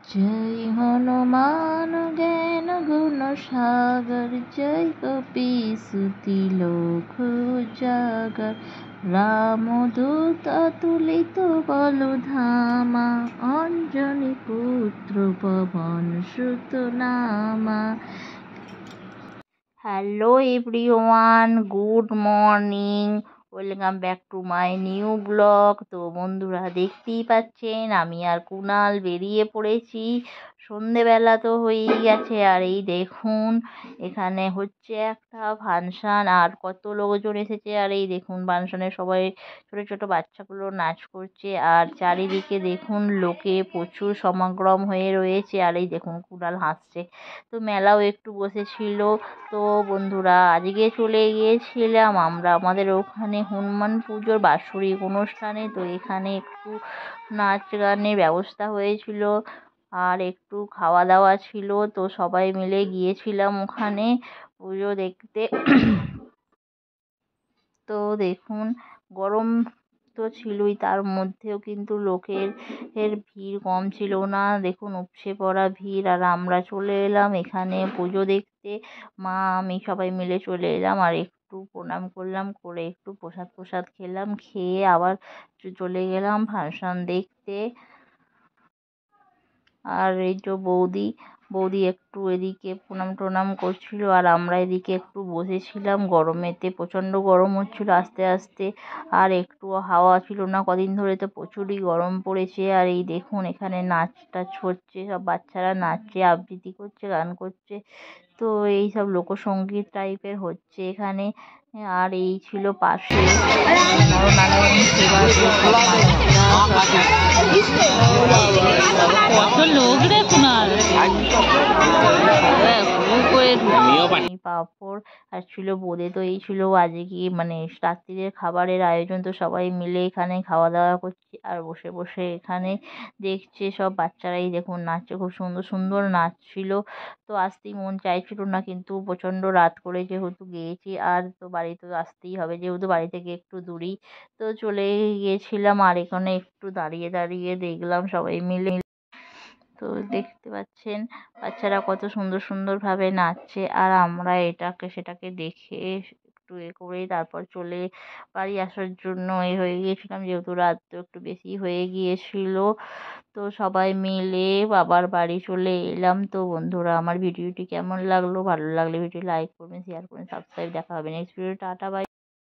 जय हनुमान ज्ञान गुण सागर, जय कपीसुति लोक उजागर। रामदूत अतुलित बल धामा, अंजनी पुत्र पवन सुत नामा। Hello everyone, good morning, welcome back to my new blog. তো বন্ধুরা দেখতেই পাচ্ছেন আমি আর কুনাল বেরিয়ে পড়েছি। সন্ধেবেলা তো হয়েই গেছে, আর এই দেখুন এখানে হচ্ছে একটা ফাংশান, আর কত লোকজন এসেছে। আর এই দেখুন ফাংশানে সবাই ছোট ছোট বাচ্চাগুলো নাচ করছে, আর চারিদিকে দেখুন লোকে প্রচুর সমাগম হয়ে রয়েছে। আর এই দেখুন কুনাল হাসছে। তো মেলাও একটু বসেছিল। তো বন্ধুরা আজকে চলে গিয়েছিলাম আমরা আমাদের ওখানে হনুমান পুজোর বাৎসরিক অনুষ্ঠানে। তো এখানে একটু নাচ গানের ব্যবস্থা হয়েছিল, আর একটু খাওয়া দাওয়া ছিল। তো সবাই মিলে গিয়েছিলাম ওখানে পুজো দেখতে। তো দেখুন গরম তো ছিলই, তার মধ্যেও কিন্তু লোকের ভিড় কম ছিল না। দেখুন উপচে পড়া ভিড়। আর আমরা চলে এলাম এখানে পুজো দেখতে। মা আমি সবাই মিলে চলে এলাম, আর একটু প্রণাম করলাম, করে একটু প্রসাদ খেলাম, খেয়ে আবার চলে গেলাম ফাংশন দেখতে। আর এই তো বৌদি একটু এদিকে প্রণাম করছিল, আর আমরা এদিকে একটু বসেছিলাম। গরমেতে প্রচণ্ড গরম হচ্ছিল আস্তে আস্তে, আর একটু হাওয়া ছিল না কদিন ধরে, তো প্রচুরই গরম পড়েছে। আর এই দেখুন এখানে নাচ টাচ হচ্ছে, সব বাচ্চারা নাচছে, আবৃত্তি করছে, গান করছে। তো এই সব লোকসঙ্গীত টাইপের হচ্ছে এখানে। আর এই ছিল পাশে নরনারায়ণ সেবা লোক দেখুন। আর পাঁপড় আর ছিল বোঁদে। তো এই ছিল আজকে মানে রাত্রিরের খাবারের আয়োজন। তো সবাই মিলে এখানে খাওয়া দাওয়া করছে, আর বসে বসে এখানে দেখছে সব বাচ্চারাই দেখুন নাচছে, খুব সুন্দর সুন্দর নাচ ছিল। তো আসতেই মন চাইছিল না, কিন্তু প্রচণ্ড রাত করে যেহেতু গিয়েছি, আর তো বাড়িতে আসতেই হবে যেহেতু বাড়ি থেকে একটু দূরেই। তো চলে গিয়েছিলাম, আর এখানে একটু দাঁড়িয়ে দাঁড়িয়ে দেখলাম সবাই মিলে। তো দেখতে পাচ্ছেন বাচ্চারা কত সুন্দর সুন্দরভাবে নাচছে, আর আমরা এটাকে সেটাকে দেখে একটু করে তারপর চলে বাড়ি আসার জন্য হয়ে গিয়েছিলাম, যেহেতু রাত তো একটু বেশি হয়ে গিয়েছিল। তো সবাই মিলে আবার বাড়ি চলে এলাম। তো বন্ধুরা আমার ভিডিওটি কেমন লাগলো, ভালো লাগলে ভিডিও লাইক করবেন, শেয়ার করবেন, সাবস্ক্রাইব। দেখা হবে নেক্সট ভিডিও। Tata bye.